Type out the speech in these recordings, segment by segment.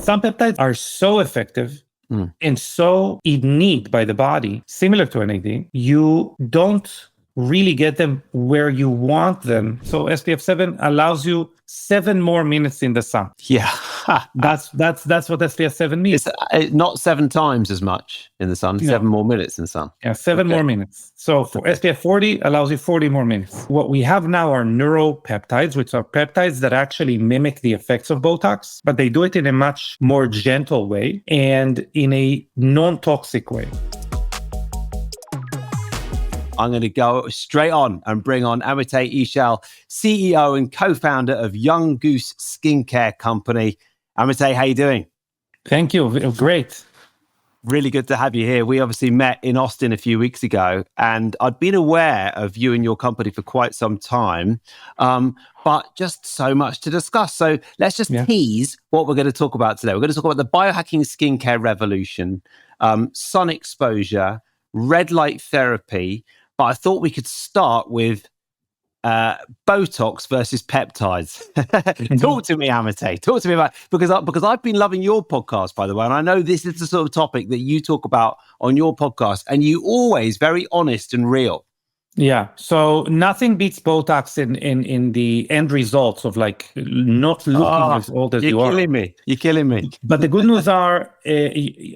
Some peptides are so effective and so in need by the body, similar to NAD, you don't really get them where you want them. So SPF 7 allows you 7 more minutes in the sun. Yeah. That's what SPF 7 means. It's not 7 times as much in the sun, 7 more minutes in the sun. Yeah, 7 more minutes. So for SPF 40 allows you 40 more minutes. What we have now are neuropeptides, which are peptides that actually mimic the effects of Botox, but they do it in a much more gentle way and in a non-toxic way. I'm going to go straight on and bring on Amitae Ishal, CEO and co-founder of Young Goose skincare company. Amitae, how you doing? Thank you. Great. Really good to have you here. We obviously met in Austin a few weeks ago, and I'd been aware of you and your company for quite some time, but just so much to discuss. So let's just tease what we're going to talk about today. We're going to talk about the biohacking skincare revolution, sun exposure, red light therapy, but I thought we could start with Botox versus peptides. Talk to me, Amitae. Talk to me about because I've been loving your podcast, by the way, and I know this is the sort of topic that you talk about on your podcast, and you always very honest and real. Yeah. So nothing beats Botox in the end results of like not looking as old as you are. You're killing me. But the good news are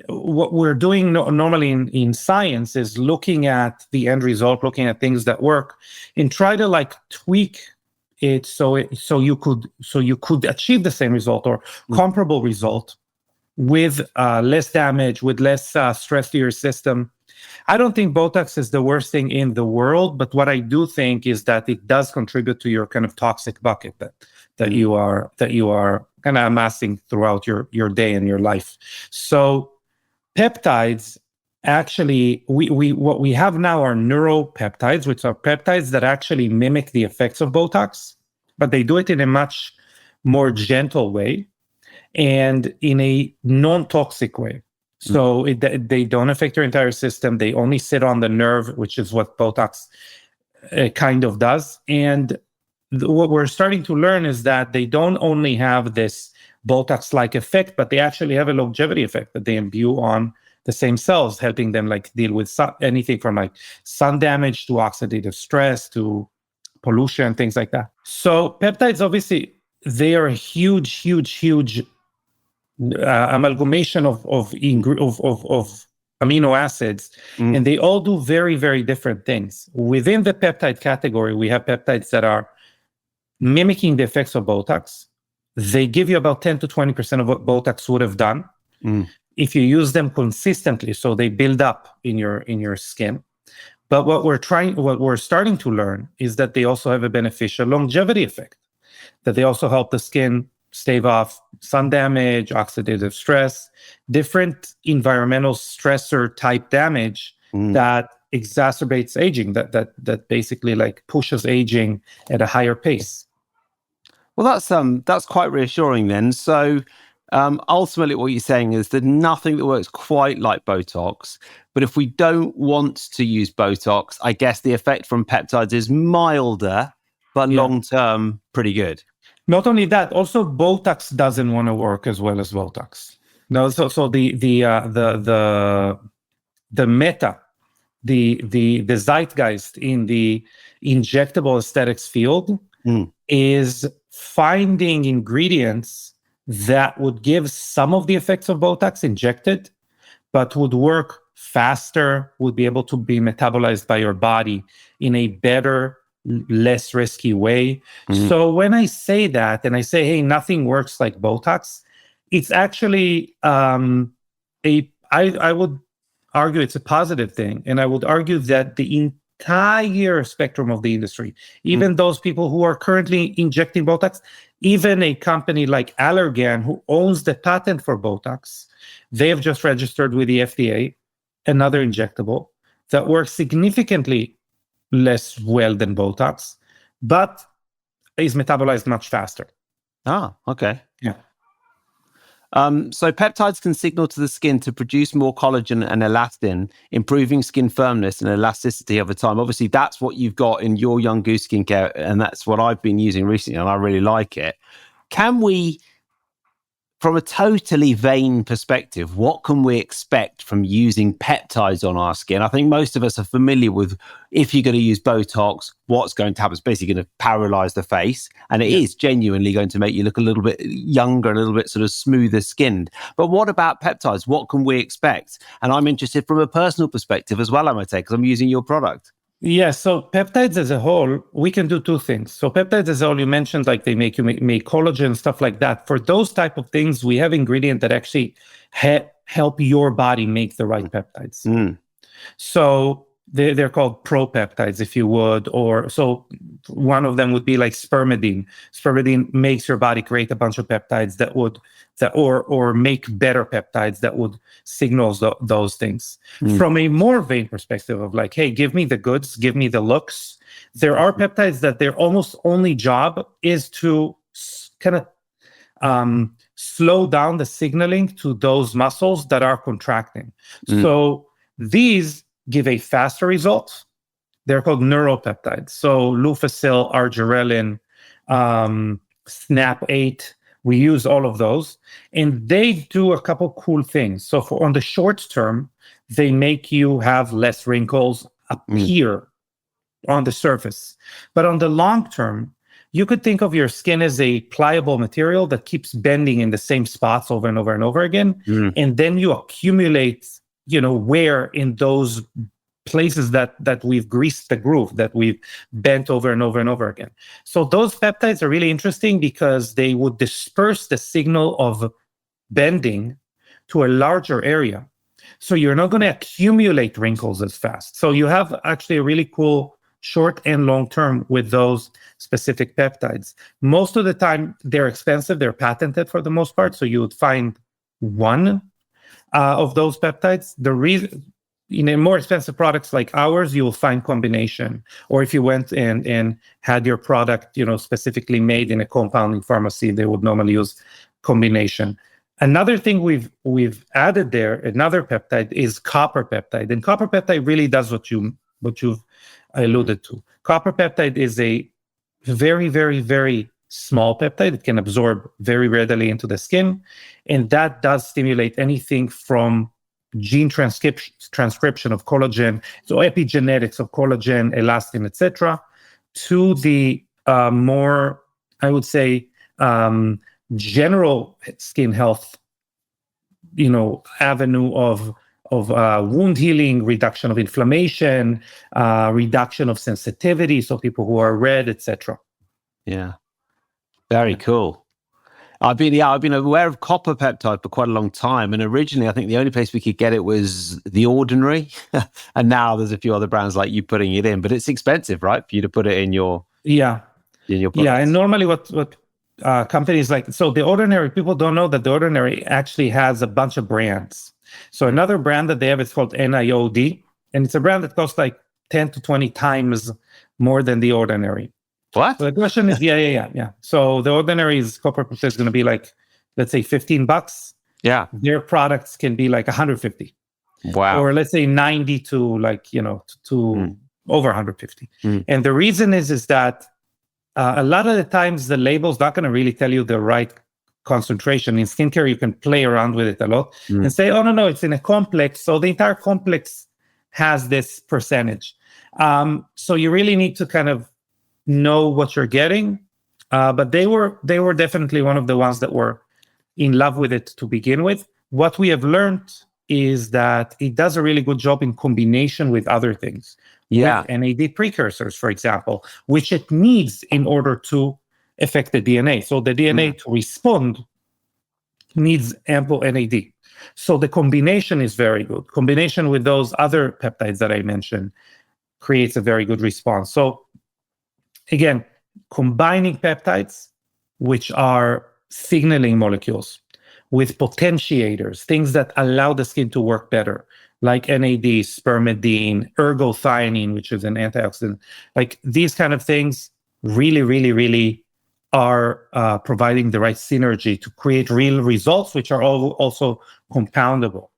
what we're doing normally in science is looking at the end result, looking at things that work and try to like tweak it so you could achieve the same result or comparable result with less damage, with less stress to your system. I don't think Botox is the worst thing in the world, but what I do think is that it does contribute to your kind of toxic bucket that you are kind of amassing throughout your day and your life. So peptides, actually, what we have now are neuropeptides, which are peptides that actually mimic the effects of Botox, but they do it in a much more gentle way and in a non-toxic way. So they don't affect your entire system. They only sit on the nerve, which is what Botox kind of does. And what we're starting to learn is that they don't only have this Botox-like effect, but they actually have a longevity effect that they imbue on the same cells, helping them like deal with anything from like sun damage to oxidative stress to pollution, things like that. So peptides, obviously, they are a huge amalgamation of amino acids, and they all do very, very different things. Within the peptide category, we have peptides that are mimicking the effects of Botox. They give you about 10 to 20% of what Botox would have done if you use them consistently, so they build up in your skin. But what we're starting to learn is that they also have a beneficial longevity effect, that they also help the skin stave off sun damage, oxidative stress, different environmental stressor type damage that exacerbates aging, that basically like pushes aging at a higher pace. Well, that's quite reassuring then. So ultimately what you're saying is that nothing that works quite like Botox, but if we don't want to use Botox, I guess the effect from peptides is milder, but long-term pretty good. Not only that, also Botox doesn't want to work as well as Botox. No, so the zeitgeist in the injectable aesthetics field is finding ingredients that would give some of the effects of Botox injected, but would work faster, would be able to be metabolized by your body in a better, less risky way. So when I say that and I say, hey, nothing works like Botox, it's actually I would argue it's a positive thing. And I would argue that the entire spectrum of the industry, even those people who are currently injecting Botox, even a company like Allergan, who owns the patent for Botox, they have just registered with the FDA another injectable that works significantly less well than Botox, but is metabolized much faster. Okay. Yeah. So peptides can signal to the skin to produce more collagen and elastin, improving skin firmness and elasticity over time. Obviously, that's what you've got in your Young Goose skincare, and that's what I've been using recently, and I really like it. Can we from a totally vain perspective, what can we expect from using peptides on our skin? I think most of us are familiar with, if you're going to use Botox, what's going to happen? It's basically going to paralyze the face. And it is genuinely going to make you look a little bit younger, a little bit sort of smoother skinned. But what about peptides? What can we expect? And I'm interested from a personal perspective as well, I might say, because I'm using your product. Yeah, so peptides as a whole, we can do two things. So peptides as a whole, you mentioned like they make you make collagen, stuff like that. For those type of things, we have ingredients that actually help your body make the right peptides. So they're called propeptides, if you would, or so one of them would be like spermidine. Spermidine makes your body create a bunch of peptides or make better peptides that would signal those things. From a more vain perspective of like, hey, give me the goods, give me the looks. There are peptides that their almost only job is to kind of slow down the signaling to those muscles that are contracting. So these give a faster result. They're called neuropeptides. So Lufacil, Arginine, SNAP8, we use all of those. And they do a couple cool things. So on the short term, they make you have less wrinkles appear on the surface. But on the long term, you could think of your skin as a pliable material that keeps bending in the same spots over and over and over again. And then you accumulate wear in those places that we've greased the groove, that we've bent over and over and over again. So those peptides are really interesting because they would disperse the signal of bending to a larger area. So you're not going to accumulate wrinkles as fast. So you have actually a really cool short and long term with those specific peptides. Most of the time, they're expensive. They're patented for the most part. So you would find one of those peptides. The reason in more expensive products like ours, you will find combination. Or if you went and had your product, specifically made in a compounding pharmacy, they would normally use combination. Another thing we've added there, another peptide, is copper peptide, and copper peptide really does what you've alluded to. Copper peptide is a very, very, very small peptide. It can absorb very readily into the skin, and that does stimulate anything from gene transcription of collagen, so epigenetics of collagen, elastin, etc., to the more, I would say, general skin health, avenue of wound healing, reduction of inflammation, reduction of sensitivity, so people who are red, etc. Yeah. Very cool. I've been aware of copper peptide for quite a long time, and originally I think the only place we could get it was The Ordinary, and now there's a few other brands like you putting it in, but it's expensive, right, for you to put it in your products. And normally what companies like, so The Ordinary, people don't know that The Ordinary actually has a bunch of brands. So another brand that they have is called NIOD, and it's a brand that costs like 10 to 20 times more than The Ordinary. What? So the question is, yeah. So The Ordinary's copper peptide is going to be like, let's say $15. Yeah. Their products can be like 150. Wow. Or let's say 90 to like, to over 150. And the reason is that a lot of the times the label's not going to really tell you the right concentration. In skincare, you can play around with it a lot and say, oh, no, it's in a complex. So the entire complex has this percentage. So you really need to kind of know what you're getting, but they were definitely one of the ones that were in love with it to begin with. What we have learned is that it does a really good job in combination with other things. With NAD precursors, for example, which it needs in order to affect the DNA. So the DNA to respond needs ample NAD. So the combination is very good. Combination with those other peptides that I mentioned creates a very good response. So again, combining peptides, which are signaling molecules, with potentiators, things that allow the skin to work better, like NAD, spermidine, ergothioneine, which is an antioxidant. Like these kind of things really, really, really are providing the right synergy to create real results, which are also compoundable.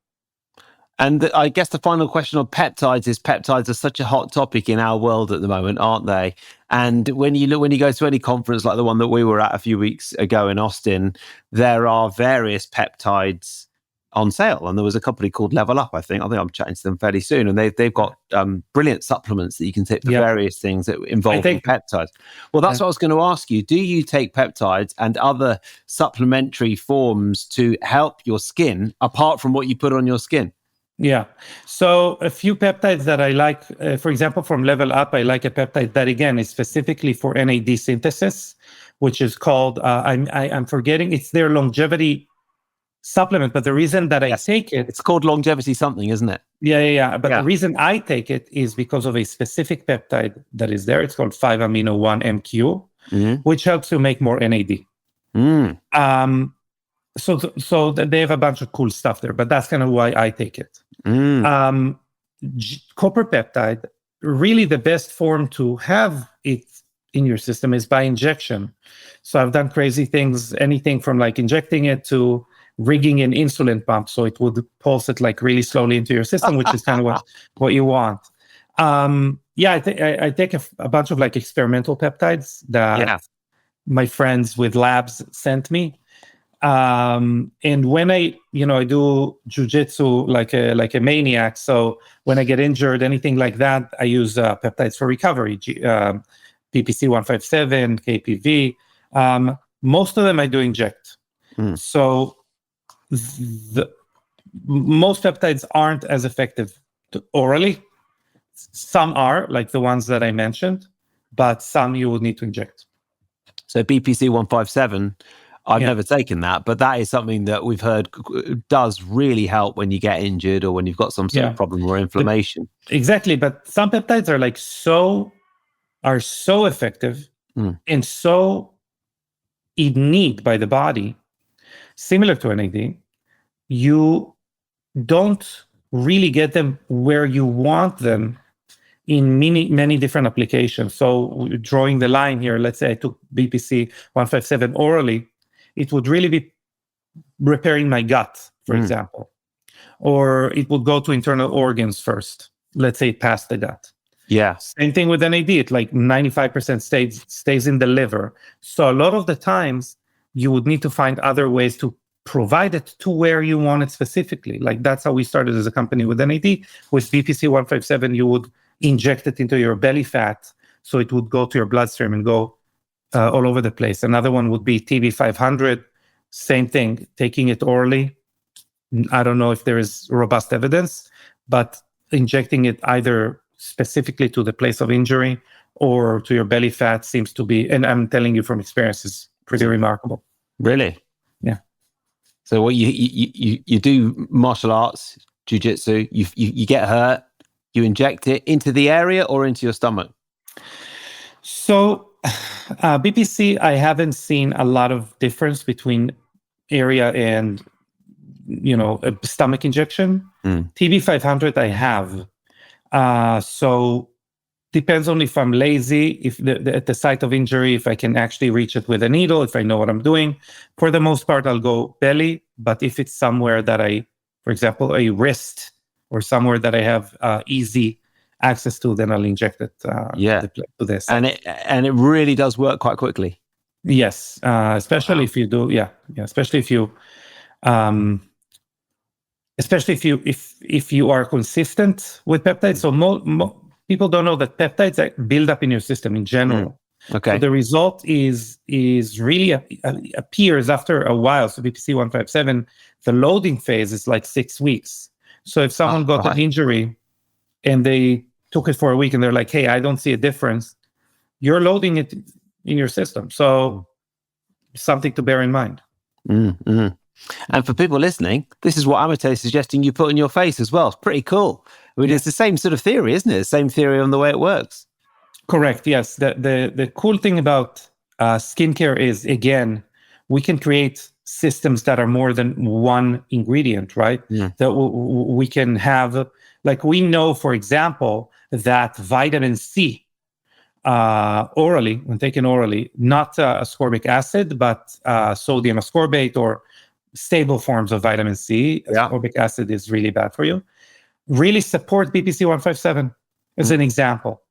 And I guess the final question on peptides is peptides are such a hot topic in our world at the moment, aren't they? And when you go to any conference like the one that we were at a few weeks ago in Austin, there are various peptides on sale. And there was a company called Level Up, I think I'm chatting to them fairly soon. And they've got brilliant supplements that you can take for various things that involve peptides. Well, that's what I was going to ask you. Do you take peptides and other supplementary forms to help your skin apart from what you put on your skin? Yeah. So a few peptides that I like, for example, from Level Up, I like a peptide that, again, is specifically for NAD synthesis, which is called, I'm forgetting, it's their longevity supplement. But the reason that I take it... It's called longevity something, isn't it? Yeah. But the reason I take it is because of a specific peptide that is there. It's called 5-amino-1-MQ, which helps you make more NAD. So they have a bunch of cool stuff there, but that's kind of why I take it. Copper peptide, really the best form to have it in your system is by injection. So I've done crazy things, anything from like injecting it to rigging an insulin pump so it would pulse it like really slowly into your system, which is kind of what you want. I take a bunch of like experimental peptides that my friends with labs sent me. And when I do jujitsu like a maniac, so when I get injured, anything like that, I use peptides for recovery, PPC 157, KPV. Most of them I do inject. So most peptides aren't as effective orally. Some are, like the ones that I mentioned, but some you would need to inject. So BPC 157. I've never taken that, but that is something that we've heard does really help when you get injured or when you've got some sort of problem or inflammation. Exactly, but some peptides are so effective and so in need by the body, similar to NAD, you don't really get them where you want them in many different applications. So drawing the line here, let's say I took BPC 157 orally, it would really be repairing my gut, for example, or it would go to internal organs first. Let's say past the gut. Yeah. Same thing with NAD. It like 95% stays in the liver. So a lot of the times you would need to find other ways to provide it to where you want it specifically. Like that's how we started as a company with NAD. With BPC 157, you would inject it into your belly fat, so it would go to your bloodstream and go all over the place. Another one would be TB500. Same thing, taking it orally. I don't know if there is robust evidence, but injecting it either specifically to the place of injury or to your belly fat seems to be, and I'm telling you from experience, is pretty remarkable. Really? Yeah. So what you do martial arts, jiu-jitsu, you get hurt, you inject it into the area or into your stomach? So BPC, I haven't seen a lot of difference between area and, a stomach injection. TB500 I have. So depends on if I'm lazy, if at the site of injury, if I can actually reach it with a needle, if I know what I'm doing. For the most part, I'll go belly. But if it's somewhere that for example, a wrist or somewhere that I have easy access to, then I'll inject it to this. And it really does work quite quickly. Yes, especially if you do, especially if you, if you are consistent with peptides. So people don't know that peptides build up in your system in general. Okay. So the result is really appears after a while. So BPC 157, the loading phase is like 6 weeks. So if someone got an injury and they took it for a week and they're like, hey, I don't see a difference, you're loading it in your system. So something to bear in mind. Mm-hmm. And for people listening, this is what Amate is suggesting you put on your face as well. It's pretty cool. I mean, it's the same sort of theory, isn't it? Same theory on the way it works. Correct. Yes. The cool thing about skincare is, again, we can create systems that are more than one ingredient, right? Yeah. That we can have, like we know, for example, that vitamin C orally, when taken orally, not ascorbic acid, but sodium ascorbate or stable forms of vitamin C. Ascorbic acid is really bad for you. Really support BPC 157 as an example.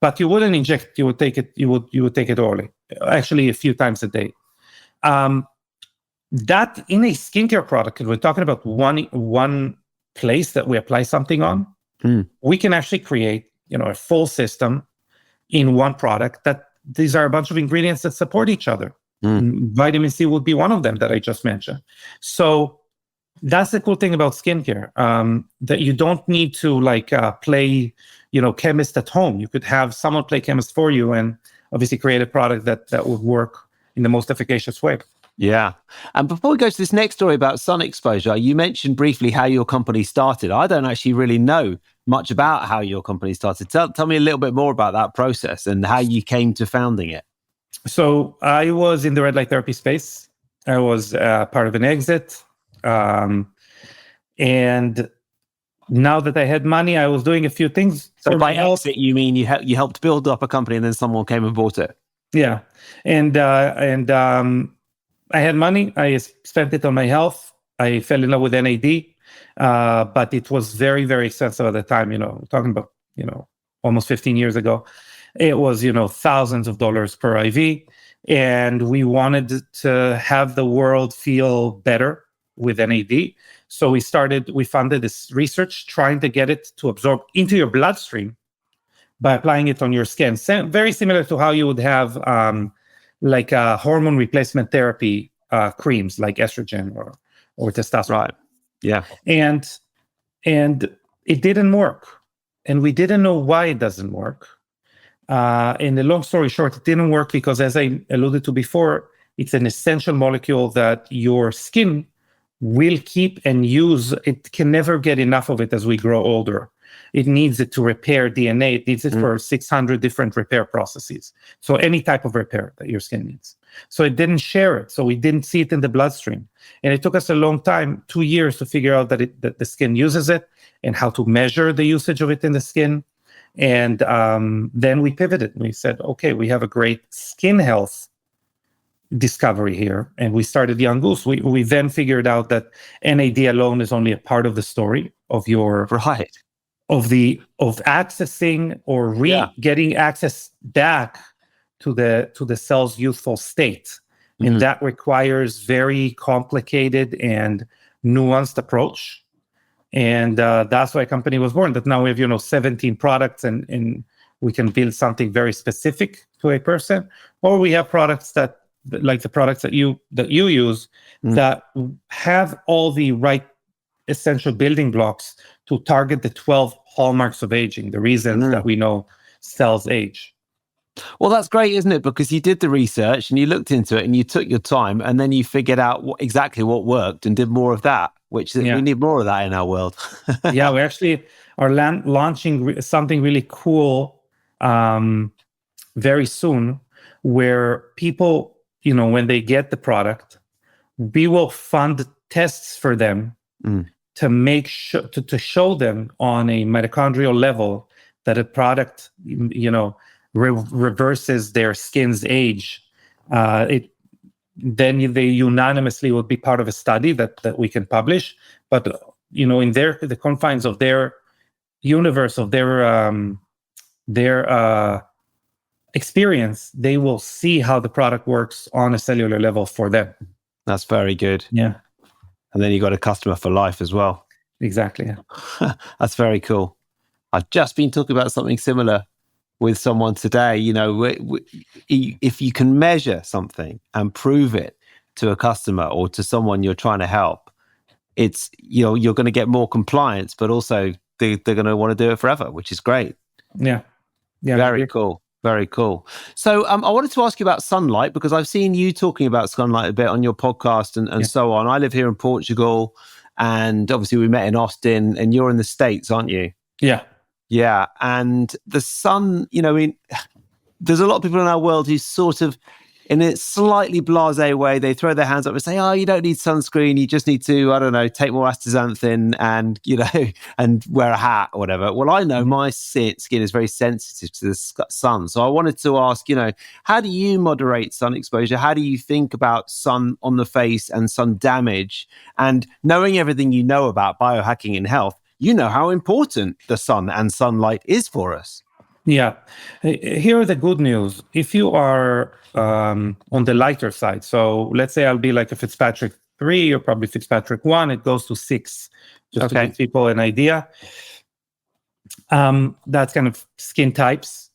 But you wouldn't inject, you would take it, you would take it orally, actually a few times a day. That in a skincare product, we're talking about one place that we apply something on, we can actually create, a full system in one product that these are a bunch of ingredients that support each other. Vitamin C would be one of them that I just mentioned. So that's the cool thing about skincare, that you don't need to play, chemist at home. You could have someone play chemist for you and obviously create a product that would work in the most efficacious way. Yeah. And before we go to this next story about sun exposure, you mentioned briefly how your company started. I don't actually really know much about how your company started. Tell me a little bit more about that process and how you came to founding it. So I was in the red light therapy space. I was part of an exit. And now that I had money, I was doing a few things. So by exit, you mean you helped build up a company and then someone came and bought it? Yeah. And I had money. I spent it on my health. I fell in love with NAD, but it was very, very expensive at the time. Talking about, almost 15 years ago. It was, thousands of dollars per IV. And we wanted to have the world feel better with NAD. So we funded this research trying to get it to absorb into your bloodstream by applying it on your skin. Very similar to how you would have hormone replacement therapy creams like estrogen or testosterone. Right. Yeah. And it didn't work. And we didn't know why it doesn't work. In the long story short, it didn't work because, as I alluded to before, it's an essential molecule that your skin will keep and use. It can never get enough of it as we grow older. It needs it to repair DNA. It needs it for 600 different repair processes. So any type of repair that your skin needs. So it didn't share it. So we didn't see it in the bloodstream. And it took us a long time, 2 years, to figure out that the skin uses it and how to measure the usage of it in the skin. And then we pivoted. We said, okay, we have a great skin health discovery here. And we started Young Goose. We then figured out that NAD alone is only a part of the story of your... Right. Of accessing or getting access back to the cell's youthful state. And that requires very complicated and nuanced approach. And that's why a company was born, that now we have, 17 products and we can build something very specific to a person, or we have products that, like the products that you use, that have all the right essential building blocks to target the 12 hallmarks of aging, the reasons that we know cells age. Well, that's great, isn't it? Because you did the research and you looked into it and you took your time and then you figured out exactly what worked and did more of that, which we need more of that in our world. Yeah, we actually are launching something really cool very soon, where people, when they get the product, we will fund tests for them to make sure to show them on a mitochondrial level that a product, reverses their skin's age. Then they unanimously would be part of a study that we can publish. But in the confines of their universe, of their experience, they will see how the product works on a cellular level for them. That's very good. Yeah. And then you got a customer for life as well. Exactly. Yeah. That's very cool. I've just been talking about something similar with someone today. If you can measure something and prove it to a customer or to someone you're trying to help, it's, you're going to get more compliance, but also they're going to want to do it forever, which is great. Yeah. Yeah. Very cool. Very cool. So I wanted to ask you about sunlight, because I've seen you talking about sunlight a bit on your podcast and so on. I live here in Portugal, and obviously we met in Austin, and you're in the States, aren't you? Yeah. Yeah. And the sun, there's a lot of people in our world who sort of in a slightly blasé way, they throw their hands up and say, "Oh, you don't need sunscreen. You just need to, I don't know, take more astaxanthin and, and wear a hat or whatever." Well, I know my skin is very sensitive to the sun. So I wanted to ask, how do you moderate sun exposure? How do you think about sun on the face and sun damage? And knowing everything you know about biohacking in health, you know how important the sun and sunlight is for us. Yeah. Here are the good news. If you are on the lighter side, so let's say I'll be like a Fitzpatrick 3 or probably Fitzpatrick 1, it goes to 6, just to give people an idea. That's kind of skin types.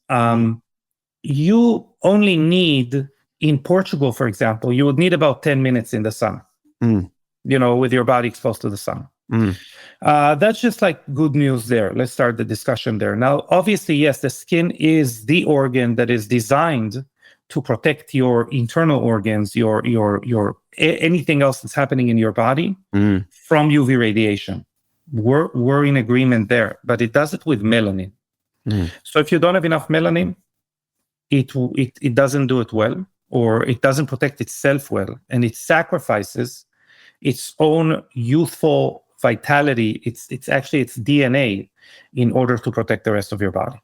You only need, in Portugal, for example, you would need about 10 minutes in the sun, with your body exposed to the sun. That's just like good news there. Let's start the discussion there. Now, obviously, yes, the skin is the organ that is designed to protect your internal organs, your anything else that's happening in your body from UV radiation. We're in agreement there, but it does it with melanin. So if you don't have enough melanin, it doesn't do it well, or it doesn't protect itself well, and it sacrifices its own youthful vitality, it's actually its DNA, in order to protect the rest of your body.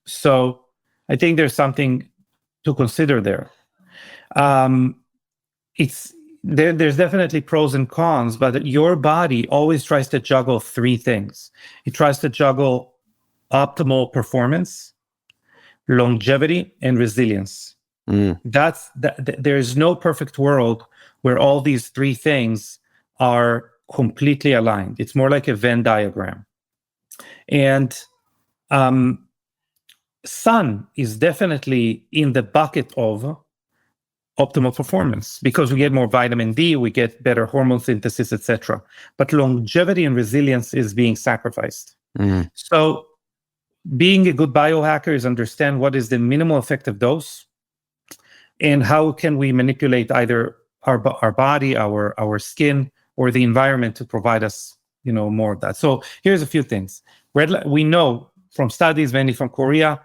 So I think there's something to consider there. There's definitely pros and cons, but your body always tries to juggle three things. It tries to juggle optimal performance, longevity, and resilience. There is no perfect world where all these three things are completely aligned. It's more like a Venn diagram. And sun is definitely in the bucket of optimal performance, because we get more vitamin D, we get better hormone synthesis, etc. But longevity and resilience is being sacrificed. So being a good biohacker is understand what is the minimal effective dose, and how can we manipulate either our body, our skin, or the environment to provide us, more of that. So here's a few things. We know from studies, mainly from Korea,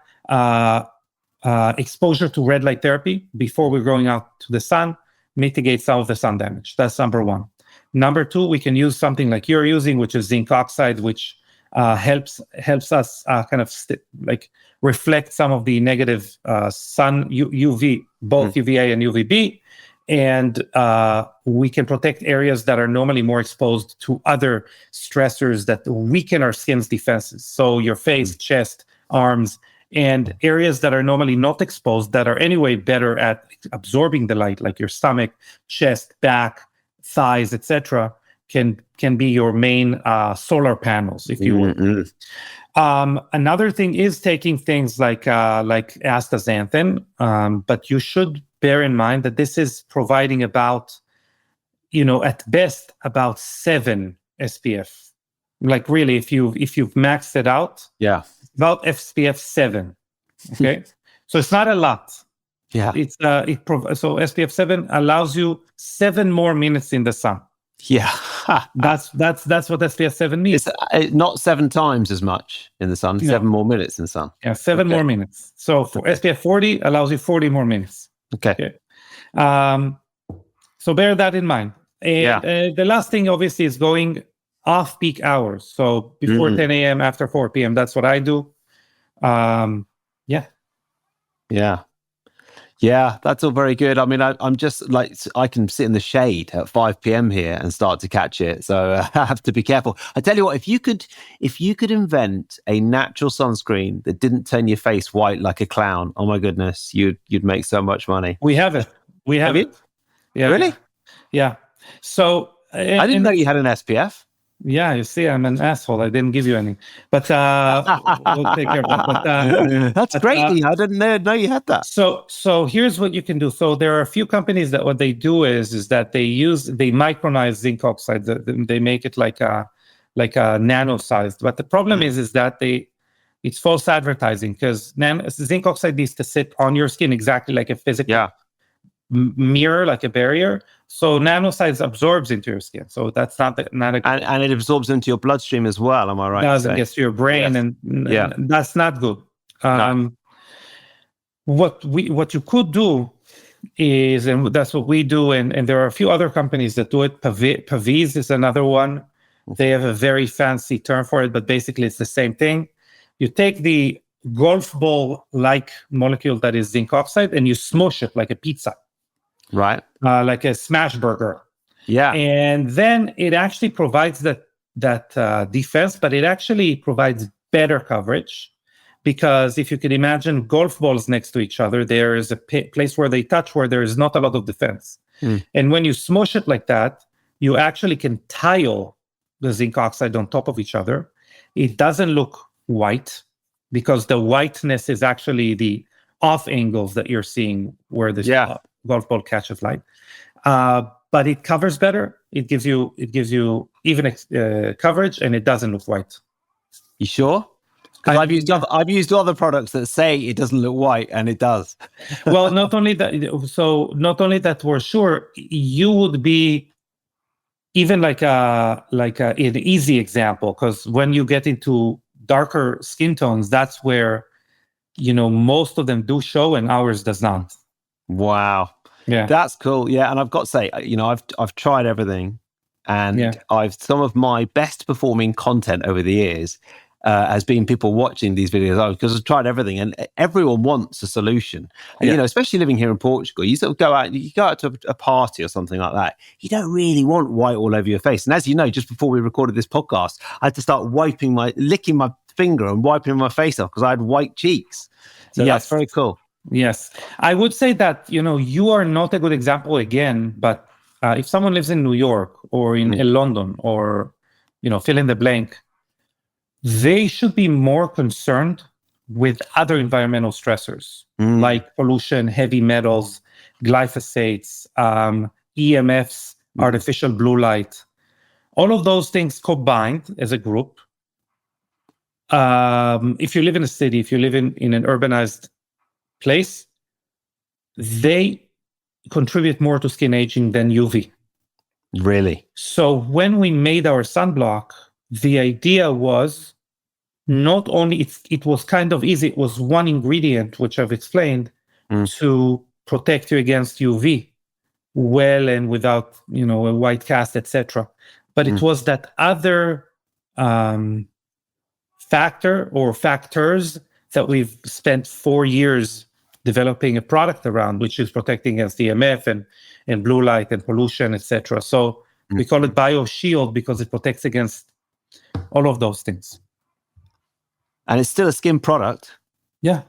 exposure to red light therapy before we're going out to the sun mitigates some of the sun damage. That's number one. Number two, we can use something like you're using, which is zinc oxide, which helps us kind of reflect some of the negative sun UV, both UVA and UVB. And we can protect areas that are normally more exposed to other stressors that weaken our skin's defenses. So your face, chest, arms, and areas that are normally not exposed that are anyway better at absorbing the light, like your stomach, chest, back, thighs, etc., can be your main solar panels, if you will. Another thing is taking things like astaxanthin, but you should bear in mind that this is providing about, at best about 7 SPF. Like really, if you've maxed it out, about SPF 7. Okay, so it's not a lot. Yeah, It's so SPF 7 allows you 7 more minutes in the sun. yeah. That's what SPF 7 means. It's not 7 times as much in the sun. No. 7 more minutes in the sun. Yeah, 7 more minutes. So for SPF 40 allows you 40 more minutes. Okay. So bear that in mind. And the last thing, obviously, is going off peak hours. So before 10 a.m., after 4 p.m. That's what I do. Yeah, that's all very good. I mean, I'm just like, I can sit in the shade at 5 p.m. here and start to catch it. So I have to be careful. I tell you what, if you could invent a natural sunscreen that didn't turn your face white like a clown, oh my goodness, you'd make so much money. We have it. Have you? Yeah. Really? Yeah. So I didn't know you had an SPF. Yeah, you see, I'm an asshole. I didn't give you any, but we'll take care of that. But, that's great. I didn't know you had that. So here's what you can do. So there are a few companies that what they do is that they micronize zinc oxide. They make it like a nano sized. But the problem is that it's false advertising, because zinc oxide needs to sit on your skin exactly like a physical mirror, like a barrier. So nanosize absorbs into your skin. So that's not a good and it absorbs into your bloodstream as well. Am I right? It gets to your brain, and that's not good. No. What you could do is, and that's what we do, and there are a few other companies that do it. Pavis is another one. They have a very fancy term for it, but basically it's the same thing. You take the golf ball-like molecule that is zinc oxide and you smush it like a pizza. Right. Like a smash burger. Yeah. And then it actually provides that defense, but it actually provides better coverage, because if you could imagine golf balls next to each other, there is a place where they touch where there is not a lot of defense. And when you smush it like that, you actually can tile the zinc oxide on top of each other. It doesn't look white, because the whiteness is actually the off angles that you're seeing where the golf ball catches light. But it covers better. It gives you even coverage, and it doesn't look white. You sure? Because I've used other products that say it doesn't look white, and it does. Well, not only that we're sure, you would be even like an easy example, because when you get into darker skin tones, that's where most of them do show and ours does not. Wow. Yeah, that's cool. Yeah, and I've got to say, I've tried everything, and some of my best performing content over the years has been people watching these videos, because I've tried everything, and everyone wants a solution. And especially living here in Portugal, you sort of go out to a party or something like that. You don't really want white all over your face. And as you know, just before we recorded this podcast, I had to start licking my finger and wiping my face off because I had white cheeks. So that's very cool. Yes, I would say that you are not a good example again, but if someone lives in New York or in London or fill in the blank, they should be more concerned with other environmental stressors like pollution, heavy metals, glyphosates, EMFs, artificial blue light. All of those things combined as a group. If you live in a city, if you live in an urbanized place, they contribute more to skin aging than UV. Really? So when we made our sunblock, the idea was not only it was kind of easy. It was one ingredient, which I've explained, to protect you against UV, well and without a white cast, etc. But it was that other factor or factors that we've spent 4 years developing a product around, which is protecting against EMF and blue light and pollution, etc. So we call it BioShield because it protects against all of those things. And it's still a skin product. Yeah.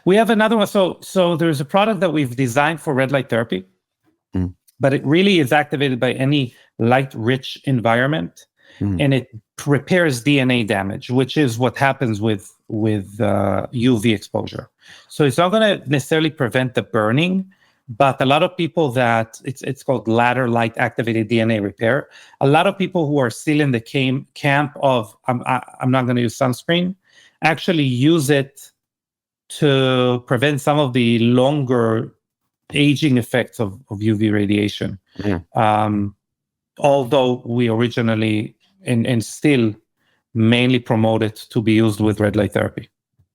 We have another one. So there's a product that we've designed for red light therapy, but it really is activated by any light-rich environment, and it repairs DNA damage, which is what happens with UV exposure. So it's not going to necessarily prevent the burning, but a lot of people that it's called ladder light activated DNA repair. A lot of people who are still in the camp of I'm not going to use sunscreen actually use it to prevent some of the longer aging effects of UV radiation. Although we originally and still mainly promote it to be used with red light therapy.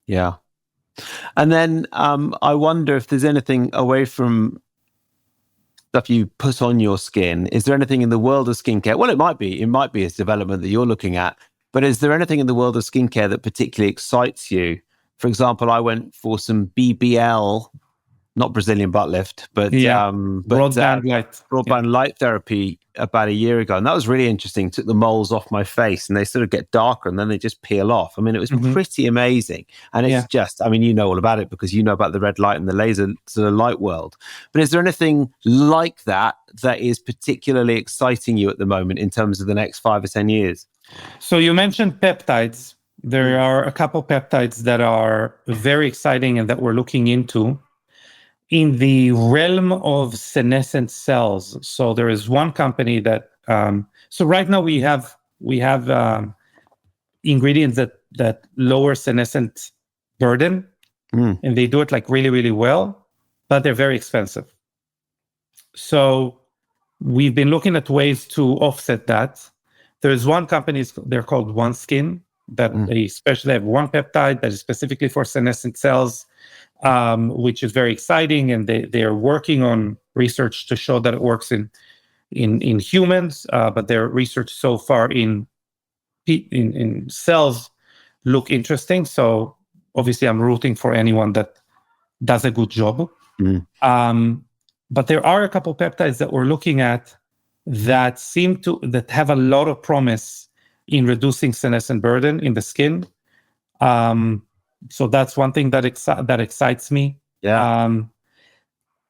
Yeah. And then I wonder if there's anything away from stuff you put on your skin. Is there anything in the world of skincare? Well, it might be a development that you're looking at, but is there anything in the world of skincare that particularly excites you? For example, I went for some BBL, not Brazilian butt lift, but broadband light therapy about a year ago. And that was really interesting. Took the moles off my face and they sort of get darker and then they just peel off. I mean, it was pretty amazing. And it's just, I mean, you know all about it because you know about the red light and the laser sort of light world. But is there anything like that is particularly exciting you at the moment in terms of the next 5 or 10 years? So you mentioned peptides. There are a couple peptides that are very exciting and that we're looking into in the realm of senescent cells. So there is one company that, so right now we have ingredients that lower senescent burden, and they do it like really, really well, but they're very expensive. So we've been looking at ways to offset that. There's one company, they're called OneSkin, that they especially have one peptide that is specifically for senescent cells, which is very exciting. And they are working on research to show that it works in humans, but their research so far in cells look interesting. So obviously I'm rooting for anyone that does a good job. But there are a couple peptides that we're looking at that have a lot of promise in reducing senescent burden in the skin. So that's one thing that excites me.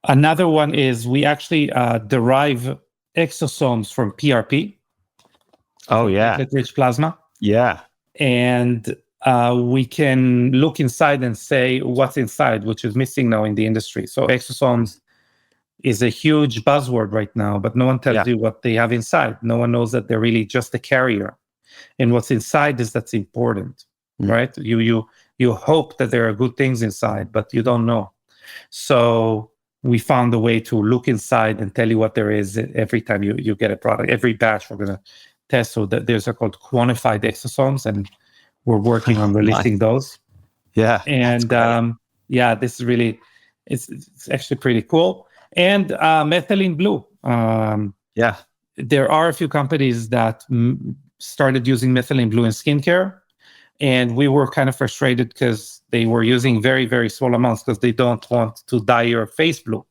Another one is we actually derive exosomes from PRP. Rich plasma. And we can look inside and say what's inside, which is missing now in the industry. So exosomes is a huge buzzword right now, but no one tells you what they have inside. No one knows that they're really just a carrier. And what's inside that's important, right? You hope that there are good things inside, but you don't know. So we found a way to look inside and tell you what there is every time you get a product. Every batch we're going to test. So that there's called quantified exosomes, and we're working on releasing those. And this is really, it's actually pretty cool. And methylene blue. There are a few companies that started using methylene blue in skincare, and we were kind of frustrated because they were using very, very small amounts because they don't want to dye your face blue.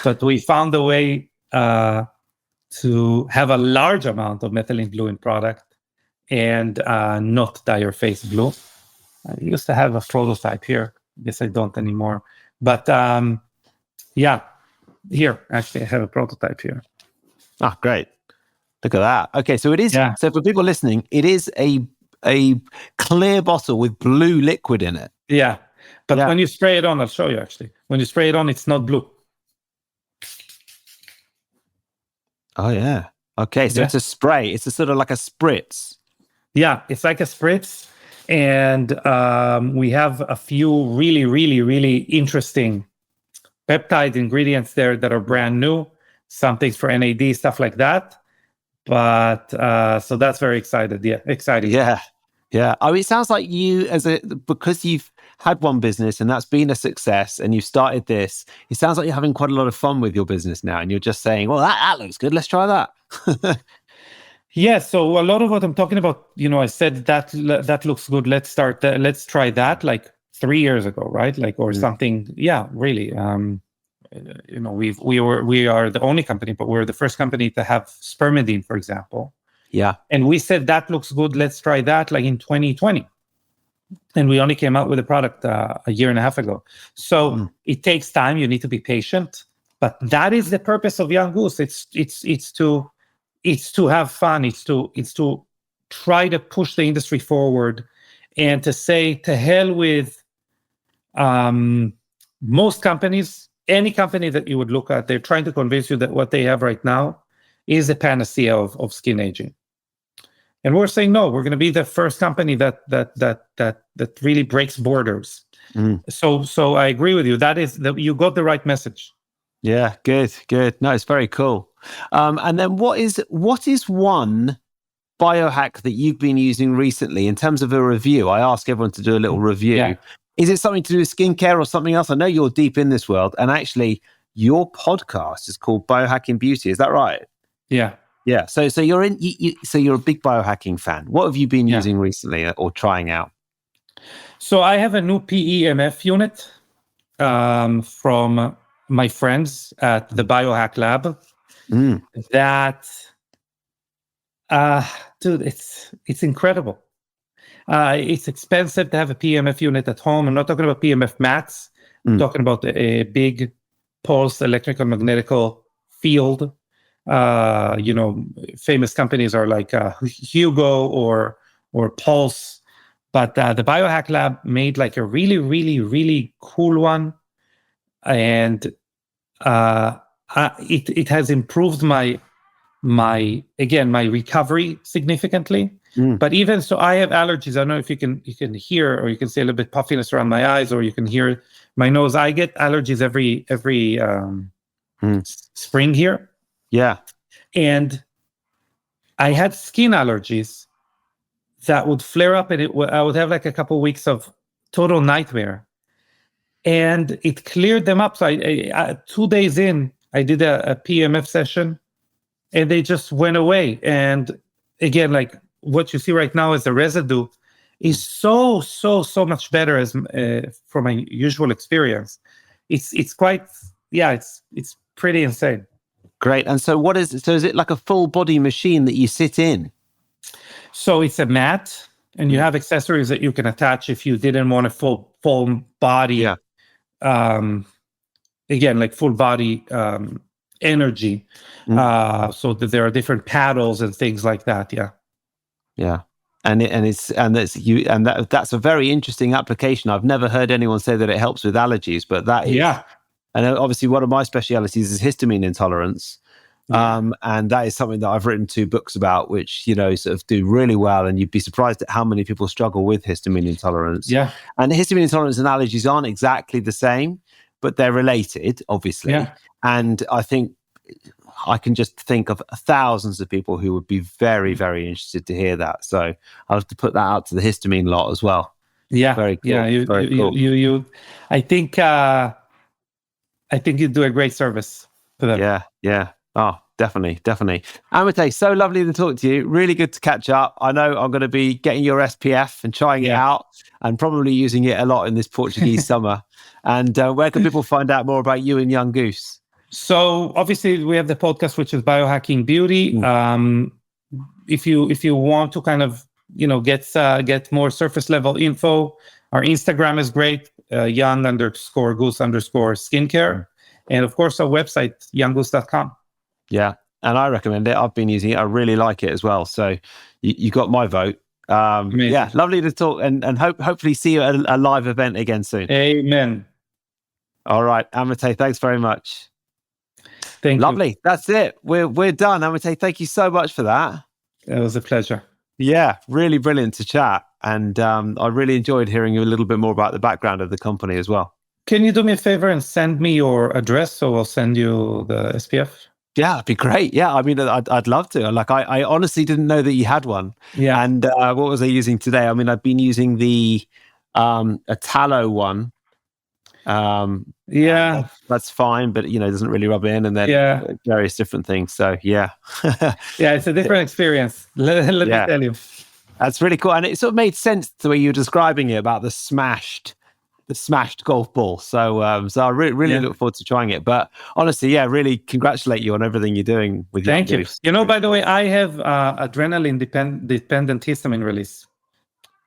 But we found a way to have a large amount of methylene blue in product and not dye your face blue. I used to have a prototype here. I guess I don't anymore. But here, actually, I have a prototype here. Oh, great. Look at that. Okay, so it is, so for people listening, it is a clear bottle with blue liquid in it. But when you spray it on, I'll show you actually. When you spray it on, it's not blue. Oh, yeah. Okay, so it's a spray. It's a sort of like a spritz. Yeah, it's like a spritz. And we have a few really, really, really interesting peptide ingredients there that are brand new. Some things for NAD, stuff like that. But so that's very exciting. Yeah. I mean, it sounds like you, because you've had one business and that's been a success and you've started this, it sounds like you're having quite a lot of fun with your business now. And you're just saying, well, that looks good. Let's try that. So a lot of what I'm talking about, I said that looks good. Let's start that. Let's try that like 3 years ago, right? Or something. Yeah, really. We are the only company, but we're the first company to have Spermidine, for example. And we said that looks good. Let's try that like in 2020. And we only came out with a product a year and a half ago. So it takes time. You need to be patient. But that is the purpose of Young Goose. It's to have fun. It's to try to push the industry forward and to say to hell with most companies. Any company that you would look at, they're trying to convince you that what they have right now is a panacea of skin aging. And we're saying, no, we're going to be the first company that really breaks borders. So I agree with you. You got the right message. Yeah, good. No, it's very cool. And then what is one biohack that you've been using recently in terms of a review? I ask everyone to do a little review. Yeah. Is it something to do with skincare or something else? I know you're deep in this world, and actually your podcast is called Biohacking Beauty. Is that right? Yeah. So you're you're a big biohacking fan. What have you been using recently or trying out? So I have a new PEMF unit from my friends at the Biohack Lab. That, dude, it's incredible. It's expensive to have a PEMF unit at home. I'm not talking about PEMF mats. I'm talking about a big pulse electrical magnetical field. Famous companies are like Hugo or Pulse. But the Biohack Lab made like a really, really, really cool one. And it has improved my recovery significantly. But even so, I have allergies. I don't know if you can hear, or you can see a little bit puffiness around my eyes, or you can hear my nose. I get allergies every spring here. Yeah. And I had skin allergies that would flare up, and I would have like a couple of weeks of total nightmare. And it cleared them up. So I 2 days in, I did a PMF session, and they just went away. And again, like what you see right now as the residue is so much better as from my usual experience. It's quite, it's pretty insane. Great. And so is it like a full body machine that you sit in? So it's a mat, and you have accessories that you can attach if you didn't want a full body. Yeah. Again, like full body energy. So that there are different paddles and things like that. Yeah. Yeah. That's a very interesting application. I've never heard anyone say that it helps with allergies, but that is. Yeah. And obviously one of my specialities is histamine intolerance. And that is something that I've written 2 books about, which, sort of do really well. And you'd be surprised at how many people struggle with histamine intolerance. Yeah. And histamine intolerance and allergies aren't exactly the same, but they're related, obviously. Yeah. And I think I can just think of thousands of people who would be very, very interested to hear that. So I'll have to put that out to the histamine lot as well. Yeah. Very cool. Yeah. Very cool. I think you do a great service for them. Yeah. Yeah. Oh, definitely. Amate, so lovely to talk to you. Really good to catch up. I know I'm going to be getting your SPF and trying it out, and probably using it a lot in this Portuguese summer. And where can people find out more about you and Young Goose? So obviously we have the podcast, which is Biohacking Beauty. If you want to kind of get more surface level info, our Instagram is great, young_goose_skincare, and of course our website younggoose.com. Yeah, and I recommend it. I've been using it. I really like it as well. So you got my vote. Yeah, lovely to talk, and hopefully see you at a live event again soon. Amen. All right, Amate, thanks very much. Thank you. Lovely. That's it. We're done. Amate, thank you so much for that. It was a pleasure. Yeah, really brilliant to chat. And I really enjoyed hearing a little bit more about the background of the company as well. Can you do me a favor and send me your address so I'll send you the SPF? Yeah, it'd be great. Yeah, I mean, I'd love to. Like, I honestly didn't know that you had one. Yeah. And what was I using today? I mean, I've been using the a tallow one. That's fine, but it doesn't really rub in, and then various different things. So yeah. Yeah, it's a different experience. Let me tell you. That's really cool. And it sort of made sense the way you were describing it about the smashed golf ball. So I really look forward to trying it. But honestly, really congratulate you on everything you're doing with your Thank you. By the way, I have adrenaline dependent histamine release.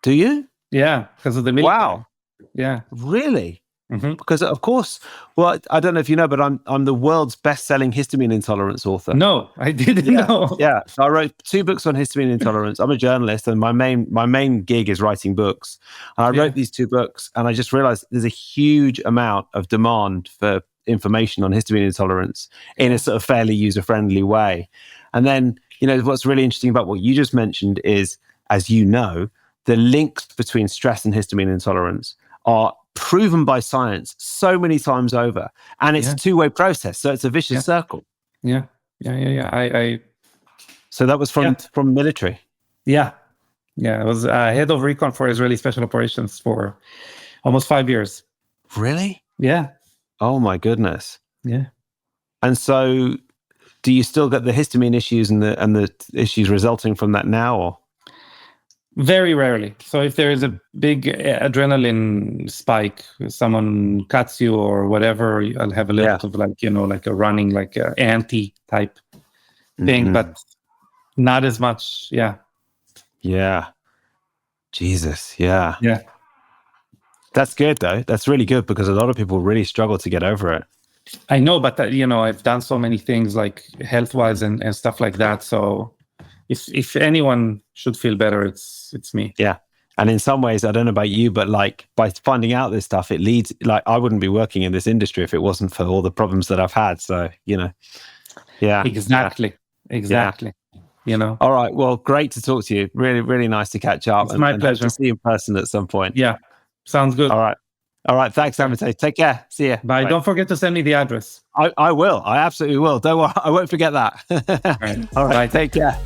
Do you? Yeah, because of the military. Wow. Yeah. Really? Mm-hmm. Because of course, well, I don't know if you know, but I'm the world's best-selling histamine intolerance author. No, I didn't know. Yeah, so I wrote 2 books on histamine intolerance. I'm a journalist, and my main gig is writing books. And I wrote these 2 books, and I just realized there's a huge amount of demand for information on histamine intolerance in a sort of fairly user-friendly way. And then, what's really interesting about what you just mentioned is, as you know, the links between stress and histamine intolerance are proven by science so many times over, and it's a 2-way process, so it's a vicious circle. Yeah. So that was from military. I was head of recon for Israeli special operations for almost 5 years. Really? Yeah. Oh my goodness. Yeah. And so do you still get the histamine issues and the issues resulting from that now, or? Very rarely. So if there is a big adrenaline spike, someone cuts you or whatever, I'll have a little of like a running, like a anti type thing, but not as much. Yeah. Yeah. Jesus. Yeah. Yeah. That's good though. That's really good, because a lot of people really struggle to get over it. I know, but I've done so many things like health wise and stuff like that. So if anyone should feel better, it's me. Yeah. And in some ways, I don't know about you, but like by finding out this stuff, it leads, like I wouldn't be working in this industry if it wasn't for all the problems that I've had. So, yeah. Exactly. Yeah. All right. Well, great to talk to you. Really, really nice to catch up. It's my pleasure. To see you in person at some point. Yeah. Sounds good. All right. Thanks, Amate. Take care. See you. Bye. Don't forget to send me the address. I will. I absolutely will. Don't worry. I won't forget that. All right. Take care.